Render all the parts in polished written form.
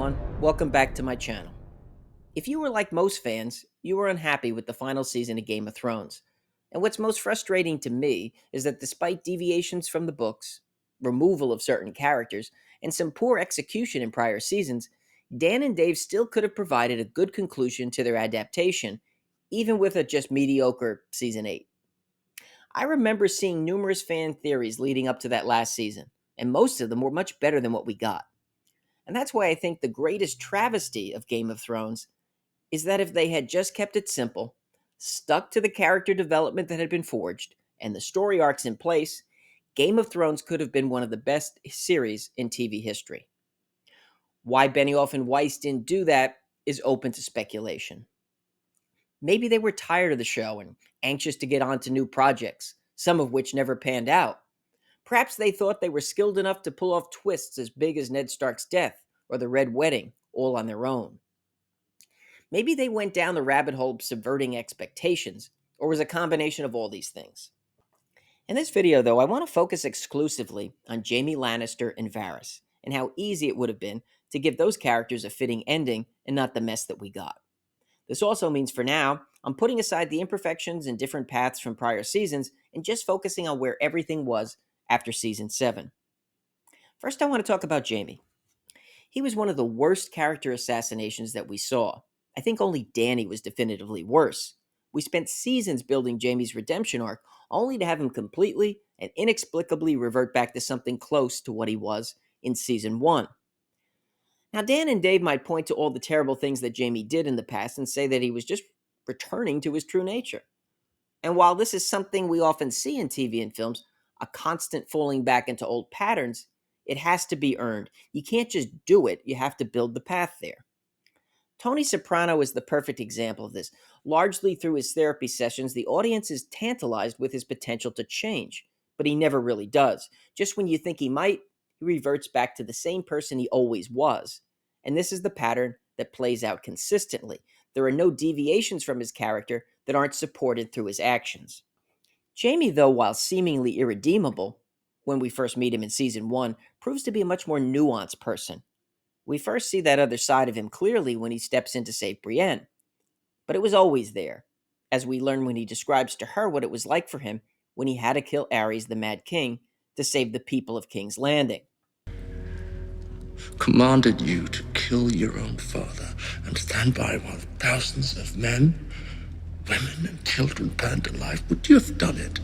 everyone. Welcome back to my channel. If you were like most fans, you were unhappy with the final season of Game of Thrones. And what's most frustrating to me is that despite deviations from the books, removal of certain characters, and some poor execution in prior seasons, Dan and Dave still could have provided a good conclusion to their adaptation, even with a just mediocre season 8. I remember seeing numerous fan theories leading up to that last season, and most of them were much better than what we got. And that's why I think the greatest travesty of Game of Thrones is that if they had just kept it simple, stuck to the character development that had been forged, and the story arcs in place, Game of Thrones could have been one of the best series in TV history. Why Benioff and Weiss didn't do that is open to speculation. Maybe they were tired of the show and anxious to get on to new projects, some of which never panned out. Perhaps they thought they were skilled enough to pull off twists as big as Ned Stark's death or the Red Wedding, all on their own. Maybe they went down the rabbit hole of subverting expectations, or was a combination of all these things. In this video, though, I want to focus exclusively on Jaime Lannister and Varys, and how easy it would have been to give those characters a fitting ending and not the mess that we got. This also means for now, I'm putting aside the imperfections and different paths from prior seasons and just focusing on where everything was after season 7. First, I want to talk about Jaime. He was one of the worst character assassinations that we saw. I think only Dany was definitively worse. We spent seasons building Jaime's redemption arc, only to have him completely and inexplicably revert back to something close to what he was in season 1. Now, Dan and Dave might point to all the terrible things that Jaime did in the past and say that he was just returning to his true nature. And while this is something we often see in TV and films, a constant falling back into old patterns, it has to be earned. You can't just do it, you have to build the path there. Tony Soprano is the perfect example of this. Largely through his therapy sessions, the audience is tantalized with his potential to change, but he never really does. Just when you think he might, he reverts back to the same person he always was. And this is the pattern that plays out consistently. There are no deviations from his character that aren't supported through his actions. Jaime, though, while seemingly irredeemable, when we first meet him in season 1, proves to be a much more nuanced person. We first see that other side of him clearly when he steps in to save Brienne, but it was always there, as we learn when he describes to her what it was like for him when he had to kill Aerys the Mad King to save the people of King's Landing. Commanded you to kill your own father and stand by while thousands of men, women, and children burned alive. Would you have done it?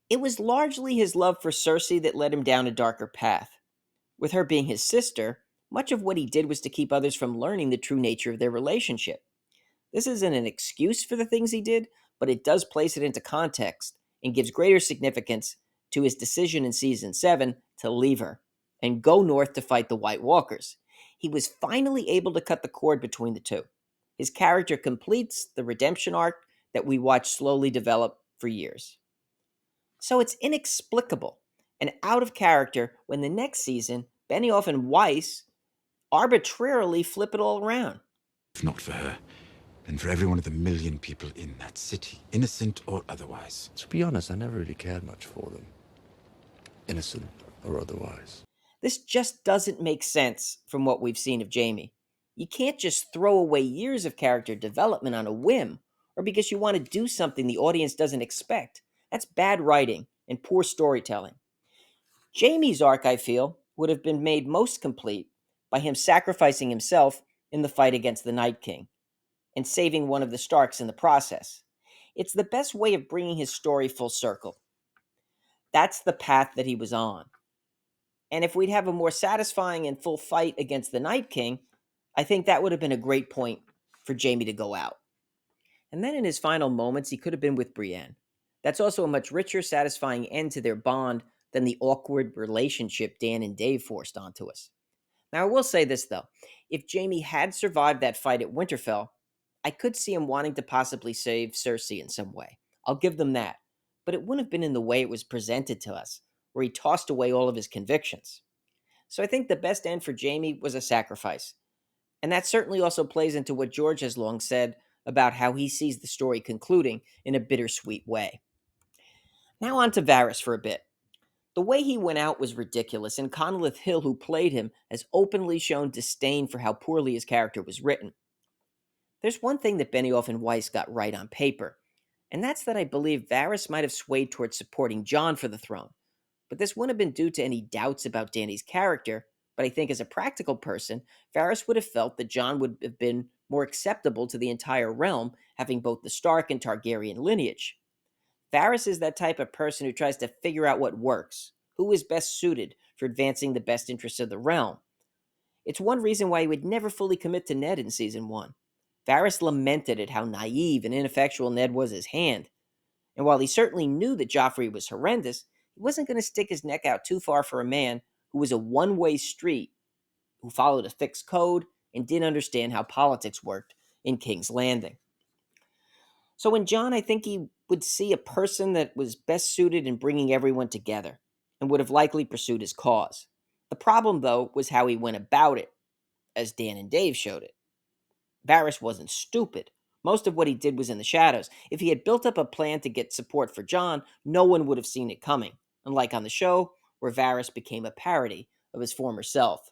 It was largely his love for Cersei that led him down a darker path. With her being his sister, much of what he did was to keep others from learning the true nature of their relationship. This isn't an excuse for the things he did, but it does place it into context and gives greater significance to his decision in season 7 to leave her and go north to fight the White Walkers. He was finally able to cut the cord between the two. His character completes the redemption arc that we watched slowly develop for years. So it's inexplicable and out of character when the next season, Benioff and Weiss arbitrarily flip it all around. If not for her, then for every one of the million people in that city, innocent or otherwise. To be honest, I never really cared much for them, innocent or otherwise. This just doesn't make sense from what we've seen of Jaime. You can't just throw away years of character development on a whim, or because you want to do something the audience doesn't expect. That's bad writing and poor storytelling. Jaime's arc, I feel, would have been made most complete by him sacrificing himself in the fight against the Night King and saving one of the Starks in the process. It's the best way of bringing his story full circle. That's the path that he was on. And if we'd have a more satisfying and full fight against the Night King, I think that would have been a great point for Jaime to go out. And then in his final moments, he could have been with Brienne. That's also a much richer, satisfying end to their bond than the awkward relationship Dan and Dave forced onto us. Now, I will say this, though. If Jaime had survived that fight at Winterfell, I could see him wanting to possibly save Cersei in some way. I'll give them that. But it wouldn't have been in the way it was presented to us, where he tossed away all of his convictions. So I think the best end for Jaime was a sacrifice. And that certainly also plays into what George has long said about how he sees the story concluding in a bittersweet way. Now on to Varys for a bit. The way he went out was ridiculous, and Conleth Hill, who played him, has openly shown disdain for how poorly his character was written. There's one thing that Benioff and Weiss got right on paper, and that's that I believe Varys might have swayed towards supporting Jon for the throne. But this wouldn't have been due to any doubts about Dany's character, but I think as a practical person, Varys would have felt that Jon would have been more acceptable to the entire realm, having both the Stark and Targaryen lineage. Varys is that type of person who tries to figure out what works, who is best suited for advancing the best interests of the realm. It's one reason why he would never fully commit to Ned in season 1. Varys lamented at how naive and ineffectual Ned was as hand, and while he certainly knew that Joffrey was horrendous, he wasn't going to stick his neck out too far for a man who was a one-way street, who followed a fixed code, and didn't understand how politics worked in King's Landing. So in Jon, I think he would see a person that was best suited in bringing everyone together, and would have likely pursued his cause. The problem, though, was how he went about it, as Dan and Dave showed it. Varys wasn't stupid. Most of what he did was in the shadows. If he had built up a plan to get support for Jon, no one would have seen it coming, unlike on the show, where Varys became a parody of his former self.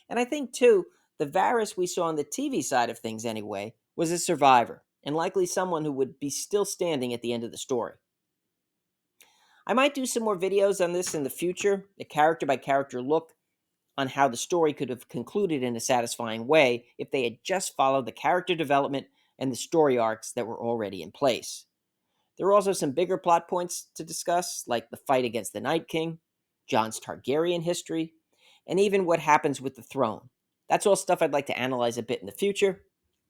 And I think, too, the Varys we saw on the TV side of things anyway was a survivor, and likely someone who would be still standing at the end of the story. I might do some more videos on this in the future, a character by character look on how the story could have concluded in a satisfying way if they had just followed the character development and the story arcs that were already in place. There are also some bigger plot points to discuss, like the fight against the Night King, Jon's Targaryen history, and even what happens with the throne. That's all stuff I'd like to analyze a bit in the future,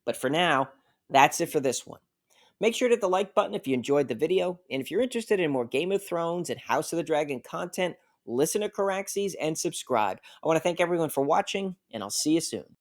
but for now, that's it for this one. Make sure to hit the like button if you enjoyed the video, and if you're interested in more Game of Thrones and House of the Dragon content, listen to Caraxes and subscribe. I want to thank everyone for watching, and I'll see you soon.